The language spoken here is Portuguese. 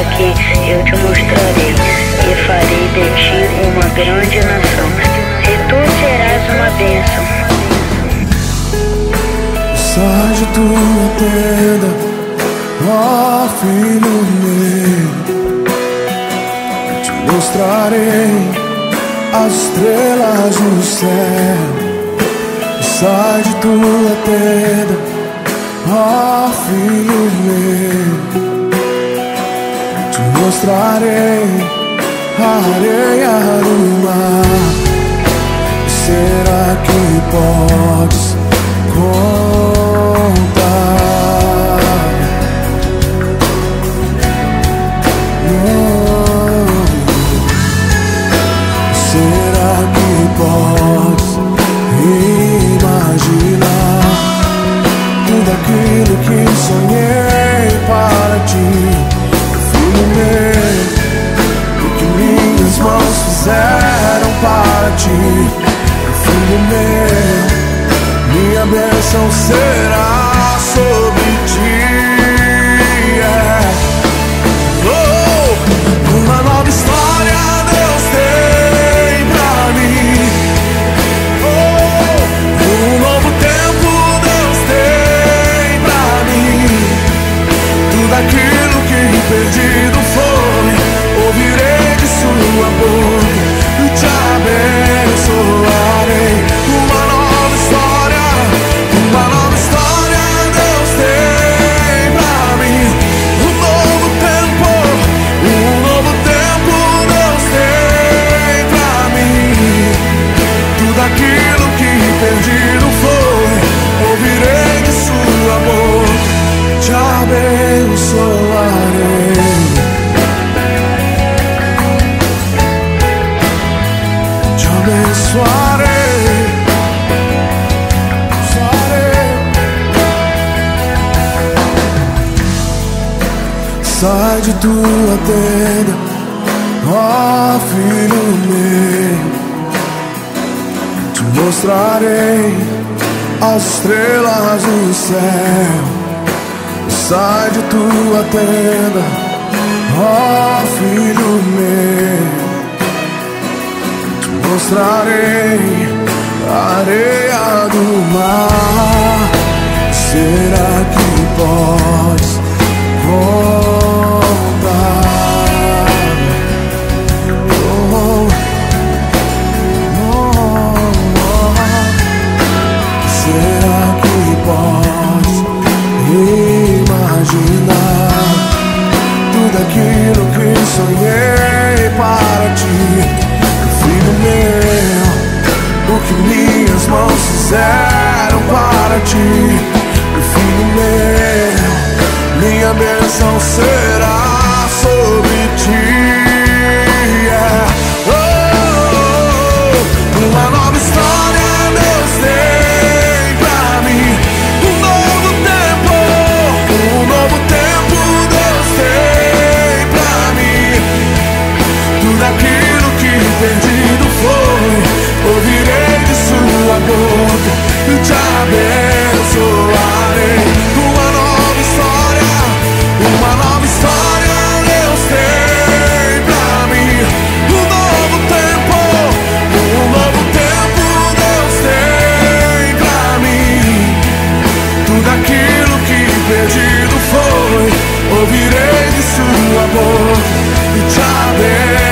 aqui eu te mostrarei e farei de ti uma grande nação, e tu serás uma bênção. Sai de tua tenda, ó filho meu, te mostrarei as estrelas no céu. Sai de tua tenda, ó filho meu, te mostrarei a areia do mar. Será que podes contar? Será que podes imaginar tudo aquilo que sonhei para ti, filho meu? O que minhas mãos fizeram para ti, filho meu, minha bênção será sobre ti. Oh, uma nova história Deus tem pra mim. Oh, um novo tempo Deus tem pra mim. Tudo aquilo que perdido foi, ouvirei de sua boca e te abençoarei. Uma nova história Deus tem pra mim. Um novo tempo Deus tem pra mim. Tudo aquilo que perdido foi, ouvirei de sua boca, te abençoarei. Te abençoarei. Sai de tua tenda, ó filho meu, te mostrarei as estrelas no céu. Sai de tua tenda, ó filho meu, te mostrarei a areia do mar. Será que podes contar? Oh, oh, oh. Será que podes imaginar tudo aquilo que sonhei para ti, filho meu? O que minhas mãos fizeram para ti, filho meu, minha bênção será sobre ti. Oh, uma nova história Deus tem pra mim. Um novo tempo Deus tem pra mim. Tudo aquilo que perdido foi, ouvirei de sua boca e te abençoarei. Uma nova história Deus tem pra mim. Um novo tempo Deus tem pra mim. Tudo aquilo que perdido foi, ouvirei de sua boca e te abençoarei.